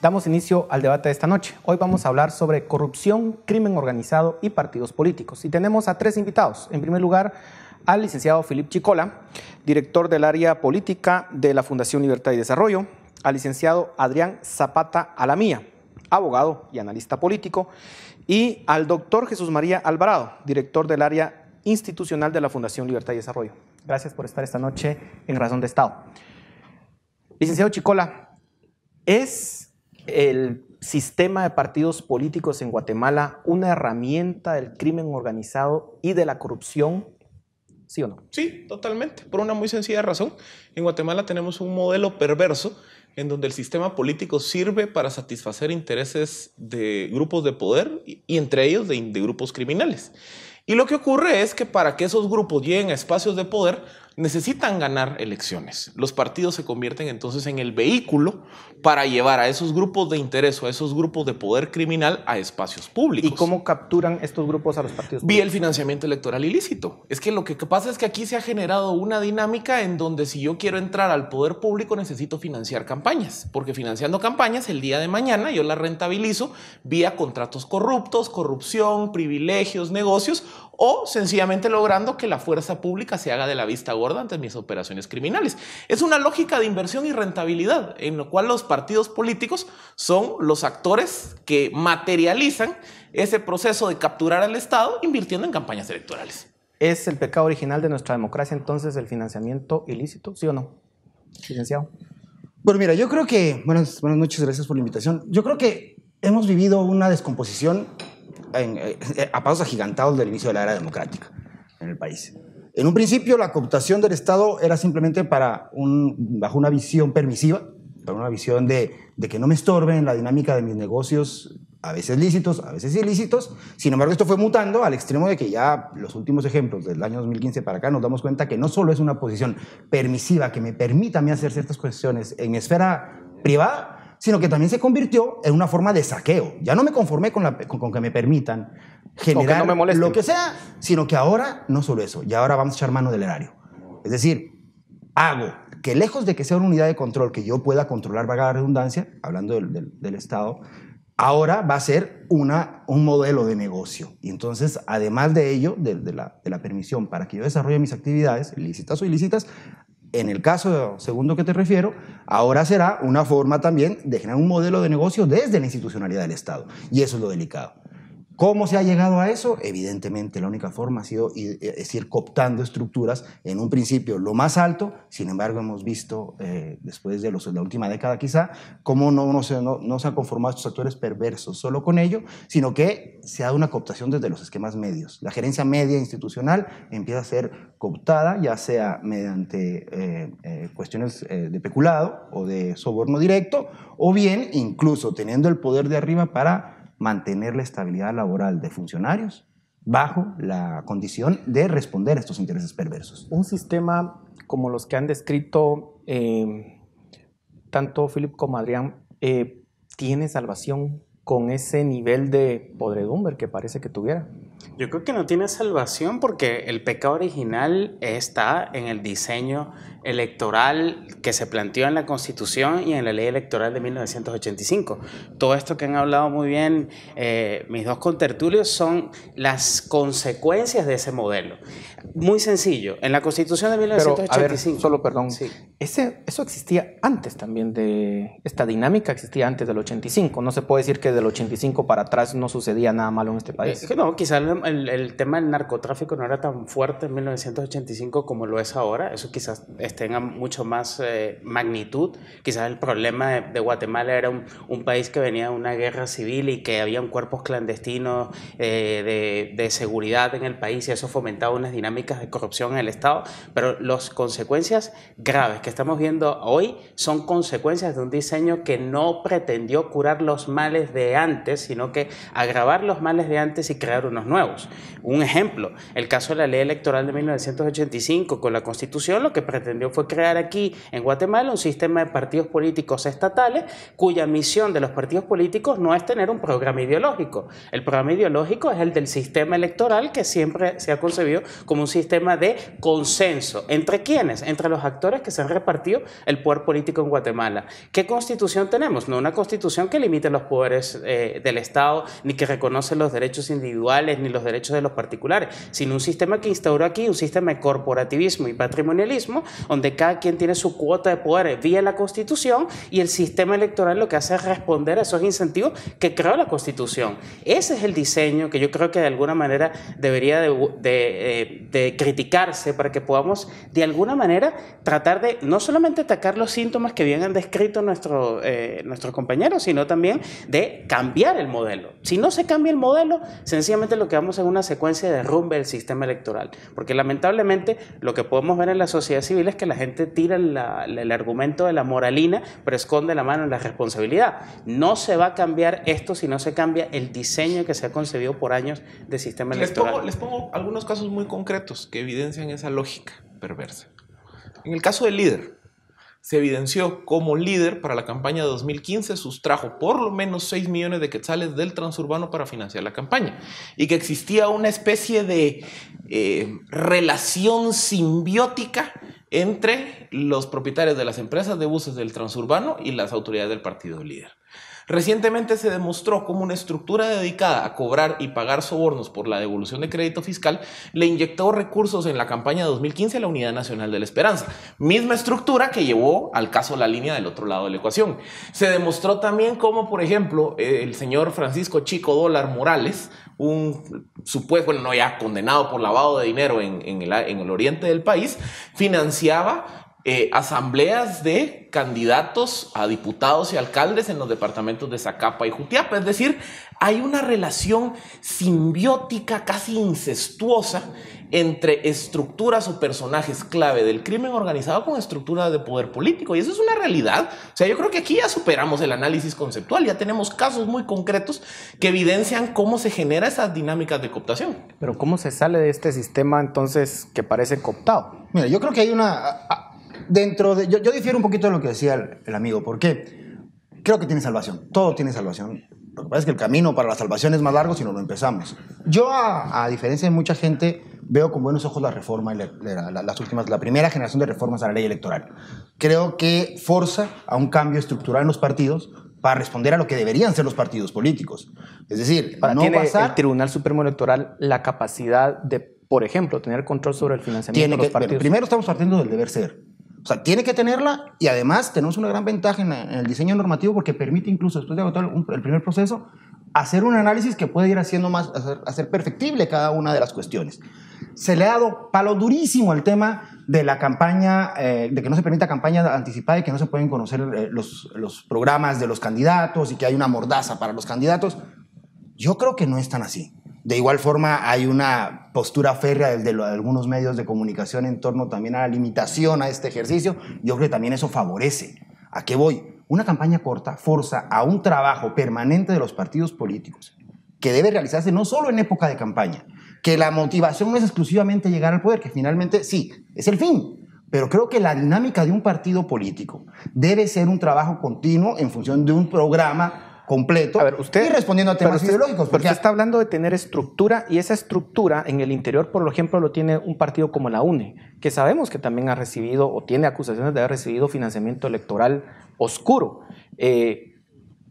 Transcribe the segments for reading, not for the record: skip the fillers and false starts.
Damos inicio al debate de esta noche. Hoy vamos a hablar sobre corrupción, crimen organizado y partidos políticos. Y tenemos a tres invitados. En primer lugar, al licenciado Philippe Chicola, director del área política de la Fundación Libertad y Desarrollo, al licenciado Adrián Zapata Alamía, abogado y analista político, y al doctor Jesús María Alvarado, director del área institucional de la Fundación Libertad y Desarrollo. Gracias por estar esta noche en Razón de Estado. Licenciado Chicola, ¿es el sistema de partidos políticos en Guatemala una herramienta del crimen organizado y de la corrupción? ¿Sí o no? Sí, totalmente, por una muy sencilla razón. En Guatemala tenemos un modelo perverso en donde el sistema político sirve para satisfacer intereses de grupos de poder y entre ellos de grupos criminales. Y lo que ocurre es que para que esos grupos lleguen a espacios de poder necesitan ganar elecciones. Los partidos se convierten entonces en el vehículo para llevar a esos grupos de interés o a esos grupos de poder criminal a espacios públicos. ¿Y cómo capturan estos grupos a los partidos públicos? Vía el financiamiento electoral ilícito. Es que lo que pasa es que aquí se ha generado una dinámica en donde si yo quiero entrar al poder público necesito financiar campañas, porque financiando campañas el día de mañana yo las rentabilizo vía contratos corruptos, corrupción, privilegios, negocios o sencillamente logrando que la fuerza pública se haga de la vista gorda ante mis operaciones criminales. Es una lógica de inversión y rentabilidad en lo cual los partidos políticos son los actores que materializan ese proceso de capturar al Estado invirtiendo en campañas electorales. ¿Es el pecado original de nuestra democracia entonces el financiamiento ilícito? ¿Sí o no, licenciado? Bueno, mira, yo creo que... Buenas noches, gracias por la invitación. Yo creo que hemos vivido una descomposición a pasos agigantados del inicio de la era democrática en el país. En un principio, la cooptación del Estado era simplemente bajo una visión permisiva, para una visión de que no me estorben la dinámica de mis negocios, a veces lícitos, a veces ilícitos. Sin embargo, esto fue mutando al extremo de que ya los últimos ejemplos del año 2015 para acá nos damos cuenta que no solo es una posición permisiva que me permita a mí hacer ciertas cuestiones en mi esfera privada, sino que también se convirtió en una forma de saqueo. Ya no me conformé con que me permitan generar no me lo que sea, sino que ahora no solo eso, ya ahora vamos a echar mano del erario. Es decir, hago que lejos de que sea una unidad de control que yo pueda controlar, valga la redundancia, hablando del Estado, ahora va a ser un modelo de negocio. Y entonces, además de ello, de la permisión para que yo desarrolle mis actividades, lícitas o ilícitas, en el caso segundo que te refiero, ahora será una forma también de generar un modelo de negocio desde la institucionalidad del Estado. Y eso es lo delicado. ¿Cómo se ha llegado a eso? Evidentemente, la única forma ha sido ir cooptando estructuras en un principio lo más alto. Sin embargo, hemos visto, después de la última década quizá, cómo no se han conformado estos actores perversos solo con ello, sino que se ha dado una cooptación desde los esquemas medios. La gerencia media institucional empieza a ser cooptada, ya sea mediante cuestiones de peculado o de soborno directo, o bien incluso teniendo el poder de arriba para mantener la estabilidad laboral de funcionarios bajo la condición de responder a estos intereses perversos. Un sistema como los que han descrito tanto Philip como Adrián, ¿tiene salvación con ese nivel de podredumbre que parece que tuviera? Yo creo que no tiene salvación porque el pecado original está en el diseño electoral que se planteó en la Constitución y en la Ley Electoral de 1985. Todo esto que han hablado muy bien mis dos contertulios son las consecuencias de ese modelo. Muy sencillo, en la Constitución de 1985... Pero, a ver, solo perdón, sí. Eso existía antes también esta dinámica existía antes del 85. No se puede decir que del 85 para atrás no sucedía nada malo en este país. No, quizás el tema del narcotráfico no era tan fuerte en 1985 como lo es ahora. Eso quizás tenga mucho más magnitud. Quizás el problema de Guatemala era un país que venía de una guerra civil y que había cuerpos clandestinos de seguridad en el país y eso fomentaba unas dinámicas de corrupción en el Estado. Pero las consecuencias graves que estamos viendo hoy son consecuencias de un diseño que no pretendió curar los males de antes, sino que agravar los males de antes y crear unos nuevos. nuevos. Un ejemplo, el caso de la ley electoral de 1985 con la Constitución, lo que pretendió fue crear aquí en Guatemala un sistema de partidos políticos estatales cuya misión de los partidos políticos no es tener un programa ideológico. El programa ideológico es el del sistema electoral, que siempre se ha concebido como un sistema de consenso. ¿Entre quiénes? Entre los actores que se han repartido el poder político en Guatemala. ¿Qué constitución tenemos? No una constitución que limite los poderes del Estado, ni que reconoce los derechos individuales, ni los derechos de los particulares, sino un sistema que instauró aquí un sistema de corporativismo y patrimonialismo, donde cada quien tiene su cuota de poder vía la Constitución, y el sistema electoral lo que hace es responder a esos incentivos que creó la Constitución. Ese es el diseño que yo creo que de alguna manera debería de criticarse, para que podamos de alguna manera tratar de no solamente atacar los síntomas que bien han descrito nuestros compañeros, sino también de cambiar el modelo. Si no se cambia el modelo, sencillamente lo que vamos a es una secuencia de derrumbe del sistema electoral, porque lamentablemente lo que podemos ver en la sociedad civil es que la gente tira el argumento de la moralina, pero esconde la mano en la responsabilidad. No se va a cambiar esto si no se cambia el diseño que se ha concebido por años de sistema electoral. Les pongo algunos casos muy concretos que evidencian esa lógica perversa. En el caso del líder, se evidenció como líder para la campaña de 2015 sustrajo por lo menos 6 millones de quetzales del transurbano para financiar la campaña, y que existía una especie de relación simbiótica entre los propietarios de las empresas de buses del transurbano y las autoridades del partido líder. Recientemente se demostró cómo una estructura dedicada a cobrar y pagar sobornos por la devolución de crédito fiscal le inyectó recursos en la campaña de 2015 a la Unidad Nacional de la Esperanza. Misma estructura que llevó al caso La Línea del otro lado de la ecuación. Se demostró también cómo, por ejemplo, el señor Francisco Chico Dólar Morales, un supuesto, bueno, no ya condenado por lavado de dinero en el oriente del país, financiaba asambleas de candidatos a diputados y alcaldes en los departamentos de Zacapa y Jutiapa. Es decir, hay una relación simbiótica, casi incestuosa, entre estructuras o personajes clave del crimen organizado con estructuras de poder político. Y eso es una realidad. O sea, yo creo que aquí ya superamos el análisis conceptual. Ya tenemos casos muy concretos que evidencian cómo se genera esas dinámicas de cooptación. Pero ¿cómo se sale de este sistema entonces que parece cooptado? Mira, yo creo que hay una... Yo difiero un poquito de lo que decía el amigo, porque creo que tiene salvación. Todo tiene salvación. Lo que pasa es que el camino para la salvación es más largo si no lo empezamos. Yo, a diferencia de mucha gente, veo con buenos ojos la reforma y la primera generación de reformas a la ley electoral. Creo que forza a un cambio estructural en los partidos para responder a lo que deberían ser los partidos políticos. Es decir, no ¿tiene el Tribunal Supremo Electoral la capacidad de, por ejemplo, tener control sobre el financiamiento de los partidos? Primero estamos partiendo del deber ser. O sea, tiene que tenerla, y además tenemos una gran ventaja en el diseño normativo, porque permite incluso, después de agotar el primer proceso, hacer un análisis que puede ir haciendo más, hacer perfectible cada una de las cuestiones. Se le ha dado palo durísimo al tema de la campaña, de que no se permita campaña anticipada y que no se pueden conocer los programas de los candidatos y que hay una mordaza para los candidatos. Yo creo que no es tan así. De igual forma, hay una postura férrea desde algunos medios de comunicación en torno también a la limitación a este ejercicio. Yo creo que también eso favorece. ¿A qué voy? Una campaña corta forza a un trabajo permanente de los partidos políticos que debe realizarse no solo en época de campaña, que la motivación no es exclusivamente llegar al poder, que finalmente sí, es el fin. Pero creo que la dinámica de un partido político debe ser un trabajo continuo en función de un programa completo, y respondiendo a temas ideológicos. Porque usted está hablando de tener estructura, y esa estructura en el interior, por ejemplo, lo tiene un partido como la UNE, que sabemos que también ha recibido o tiene acusaciones de haber recibido financiamiento electoral oscuro.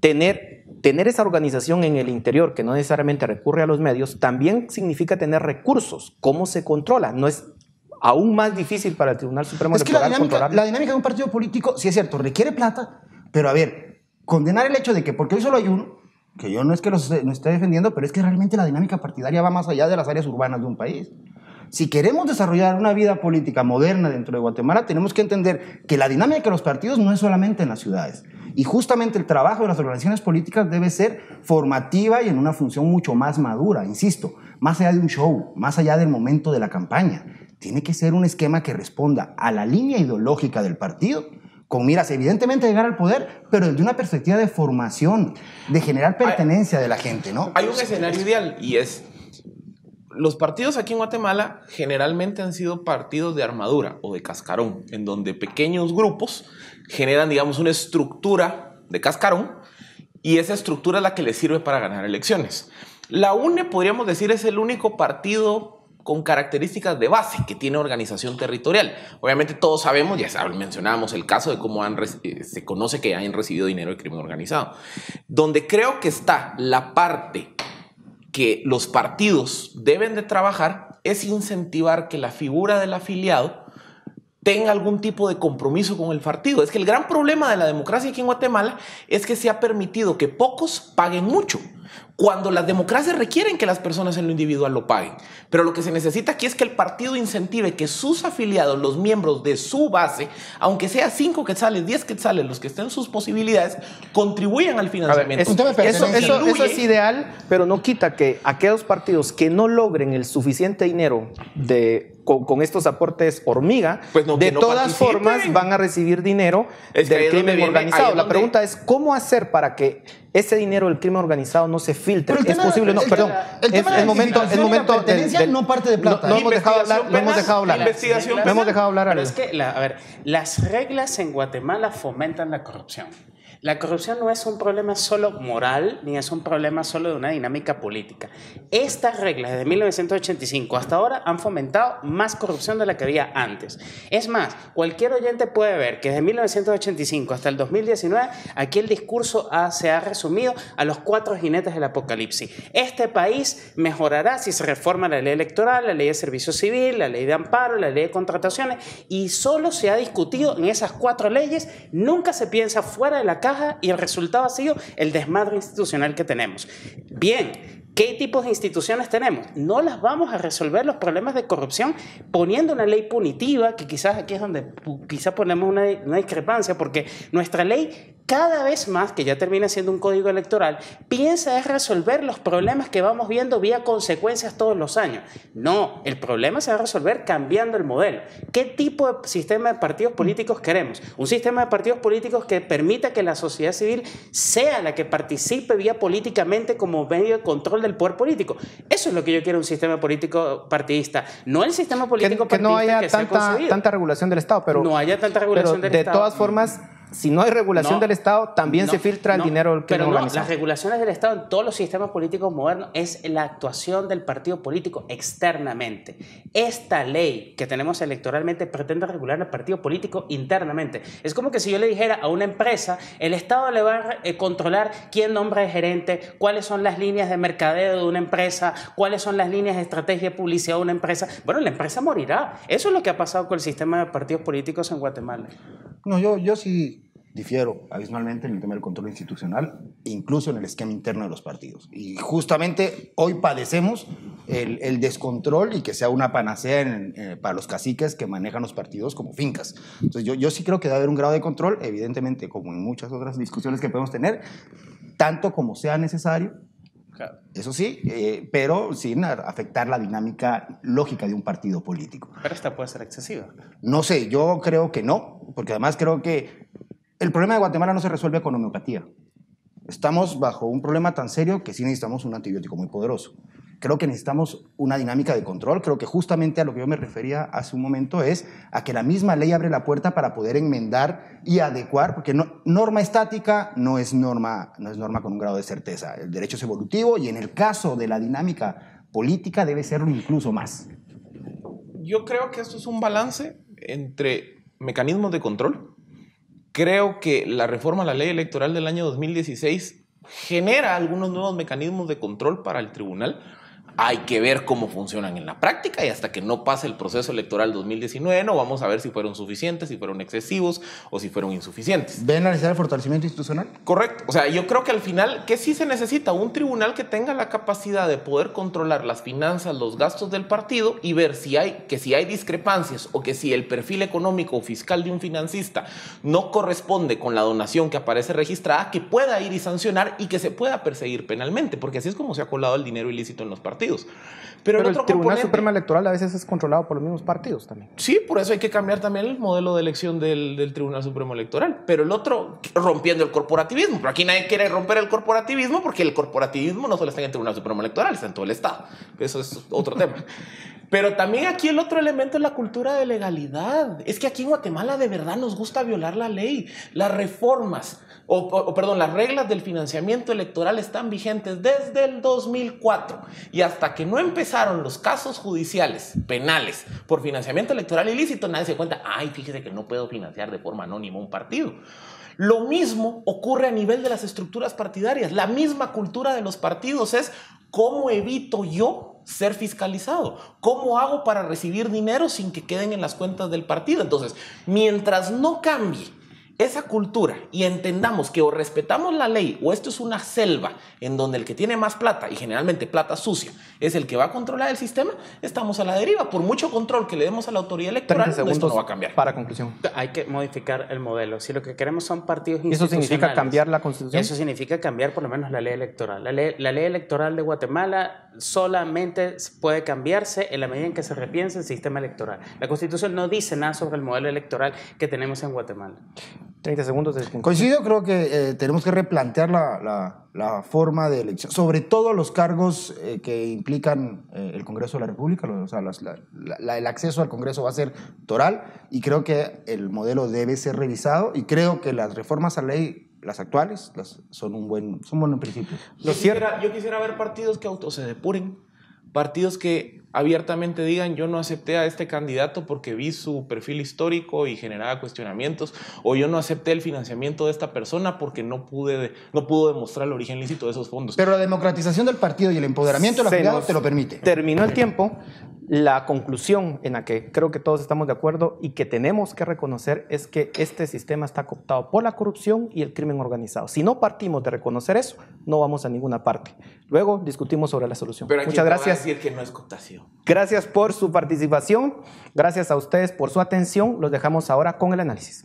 Tener esa organización en el interior, que no necesariamente recurre a los medios, también significa tener recursos. ¿Cómo se controla? No es aún más difícil para el Tribunal Supremo Electoral controlar. La dinámica de un partido político, sí es cierto, requiere plata, pero a ver, condenar el hecho de que porque hoy solo hay uno, que yo no es que lo esté defendiendo, pero es que realmente la dinámica partidaria va más allá de las áreas urbanas de un país. Si queremos desarrollar una vida política moderna dentro de Guatemala, tenemos que entender que la dinámica de los partidos no es solamente en las ciudades. Y justamente el trabajo de las organizaciones políticas debe ser formativa y en una función mucho más madura, insisto, más allá de un show, más allá del momento de la campaña. Tiene que ser un esquema que responda a la línea ideológica del partido, con miras evidentemente a llegar al poder, pero desde una perspectiva de formación, de generar pertenencia de la gente, ¿no? Hay un escenario ideal, y es los partidos aquí en Guatemala generalmente han sido partidos de armadura o de cascarón, en donde pequeños grupos generan, digamos, una estructura de cascarón y esa estructura es la que les sirve para ganar elecciones. La UNE, podríamos decir, es el único partido con características de base que tiene organización territorial. Obviamente todos sabemos, ya mencionábamos el caso de cómo se conoce que han recibido dinero de crimen organizado. Donde creo que está la parte que los partidos deben de trabajar es incentivar que la figura del afiliado tenga algún tipo de compromiso con el partido. Es que el gran problema de la democracia aquí en Guatemala es que se ha permitido que pocos paguen mucho, cuando las democracias requieren que las personas en lo individual lo paguen. Pero lo que se necesita aquí es que el partido incentive que sus afiliados, los miembros de su base, aunque sea 5 quetzales, 10 quetzales, los que estén en sus posibilidades, contribuyan al financiamiento. Eso es ideal, pero no quita que aquellos partidos que no logren el suficiente dinero con estos aportes hormiga, pues de todas formas van a recibir dinero del crimen organizado. La pregunta es, ¿cómo hacer para que ese dinero del crimen organizado no se filtre? ¿Es posible? No, perdón. Es momento no parte de plata. No hemos dejado hablar. No hemos dejado hablar. Pero es que, a ver, las reglas en Guatemala fomentan la corrupción. La corrupción no es un problema solo moral, ni es un problema solo de una dinámica política. Estas reglas desde 1985 hasta ahora han fomentado más corrupción de la que había antes. Es más, cualquier oyente puede ver que desde 1985 hasta el 2019, aquí el discurso se ha resumido a los 4 jinetes del apocalipsis. Este país mejorará si se reforma la ley electoral, la ley de servicio civil, la ley de amparo, la ley de contrataciones, y solo se ha discutido en esas 4 leyes, nunca se piensa fuera de la caja, y el resultado ha sido el desmadre institucional que tenemos. Bien, ¿qué tipos de instituciones tenemos? No las vamos a resolver los problemas de corrupción poniendo una ley punitiva, que quizás aquí es donde quizás ponemos una discrepancia, porque nuestra ley cada vez más, que ya termina siendo un código electoral, piensa es resolver los problemas que vamos viendo vía consecuencias todos los años. No, el problema se va a resolver cambiando el modelo. ¿Qué tipo de sistema de partidos políticos queremos? Un sistema de partidos políticos que permita que la sociedad civil sea la que participe vía políticamente como medio de control del poder político. Eso es lo que yo quiero, un sistema político partidista, no el sistema político que no haya tanta regulación del Estado, pero no haya tanta regulación del Estado. De todas formas, si no hay regulación del Estado, también se filtra el dinero del crimen organizado. Las regulaciones del Estado en todos los sistemas políticos modernos es la actuación del partido político externamente. Esta ley que tenemos electoralmente pretende regular el partido político internamente. Es como que si yo le dijera a una empresa, el Estado le va a controlar quién nombra de gerente, cuáles son las líneas de mercadeo de una empresa, cuáles son las líneas de estrategia de publicidad de una empresa. Bueno, la empresa morirá. Eso es lo que ha pasado con el sistema de partidos políticos en Guatemala. No, yo sí difiero abismalmente en el tema del control institucional, incluso en el esquema interno de los partidos. Y justamente hoy padecemos el descontrol y que sea una panacea para los caciques que manejan los partidos como fincas. Entonces yo sí creo que debe haber un grado de control, evidentemente, como en muchas otras discusiones que podemos tener, tanto como sea necesario, eso sí, pero sin afectar la dinámica lógica de un partido político. Pero esta puede ser excesiva. No sé, yo creo que no, porque además creo que el problema de Guatemala no se resuelve con homeopatía. Estamos bajo un problema tan serio que sí necesitamos un antibiótico muy poderoso. Creo que necesitamos una dinámica de control. Creo que justamente a lo que yo me refería hace un momento es a que la misma ley abre la puerta para poder enmendar y adecuar, porque norma estática no es norma con un grado de certeza. El derecho es evolutivo y en el caso de la dinámica política debe serlo incluso más. Yo creo que esto es un balance entre mecanismos de control. Creo que la reforma a la ley electoral del año 2016 genera algunos nuevos mecanismos de control para el tribunal. Hay que ver cómo funcionan en la práctica y hasta que no pase el proceso electoral 2019 no vamos a ver si fueron suficientes, si fueron excesivos o si fueron insuficientes. ¿Ven la necesidad de fortalecimiento institucional? Correcto. O sea, yo creo que al final, ¿qué sí se necesita? Un tribunal que tenga la capacidad de poder controlar las finanzas, los gastos del partido y ver si hay discrepancias o que si el perfil económico o fiscal de un financista no corresponde con la donación que aparece registrada, que pueda ir y sancionar y que se pueda perseguir penalmente, porque así es como se ha colado el dinero ilícito en los partidos. partidos. Pero el Tribunal Supremo Electoral a veces es controlado por los mismos partidos también. Sí, por eso hay que cambiar también el modelo de elección del Tribunal Supremo Electoral. Pero el otro, rompiendo el corporativismo. Pero aquí nadie quiere romper el corporativismo porque el corporativismo no solo está en el Tribunal Supremo Electoral, está en todo el Estado. Eso es otro tema. Pero también aquí el otro elemento es la cultura de legalidad. Es que aquí en Guatemala de verdad nos gusta violar la ley. Las reformas, las reglas del financiamiento electoral están vigentes desde el 2004. Y hasta que no empezaron los casos judiciales, penales, por financiamiento electoral ilícito, nadie se cuenta, ay, fíjese que no puedo financiar de forma anónima un partido. Lo mismo ocurre a nivel de las estructuras partidarias. La misma cultura de los partidos es cómo evito yo ser fiscalizado, cómo hago para recibir dinero sin que queden en las cuentas del partido. Entonces, mientras no cambie esa cultura y entendamos que o respetamos la ley o esto es una selva en donde el que tiene más plata y generalmente plata sucia es el que va a controlar el sistema, estamos a la deriva. Por mucho control que le demos a la autoridad electoral, esto no va a cambiar. Para conclusión. Hay que modificar el modelo. Si lo que queremos son partidos institucionales. ¿Eso significa cambiar la Constitución? Eso significa cambiar por lo menos la ley electoral. La ley electoral de Guatemala solamente puede cambiarse en la medida en que se repiense el sistema electoral. La Constitución no dice nada sobre el modelo electoral que tenemos en Guatemala. 30 segundos. Coincido, creo que tenemos que replantear la forma de elección, sobre todo los cargos que implican el Congreso de la República, o sea, el acceso al Congreso va a ser toral y creo que el modelo debe ser revisado y creo que las reformas a ley, las actuales, son buenos principios. Yo quisiera ver partidos que se depuren, partidos que abiertamente digan yo no acepté a este candidato porque vi su perfil histórico y generaba cuestionamientos, o yo no acepté el financiamiento de esta persona porque no pudo demostrar el origen lícito de esos fondos. Pero la democratización del partido y el empoderamiento de los afiliados te lo permite. Terminó el tiempo. La conclusión en la que creo que todos estamos de acuerdo y que tenemos que reconocer es que este sistema está cooptado por la corrupción y el crimen organizado. Si no partimos de reconocer eso, no vamos a ninguna parte. Luego discutimos sobre la solución. Pero muchas gracias. Va a decir que no es cooptación. Gracias por su participación. Gracias a ustedes por su atención. Los dejamos ahora con el análisis.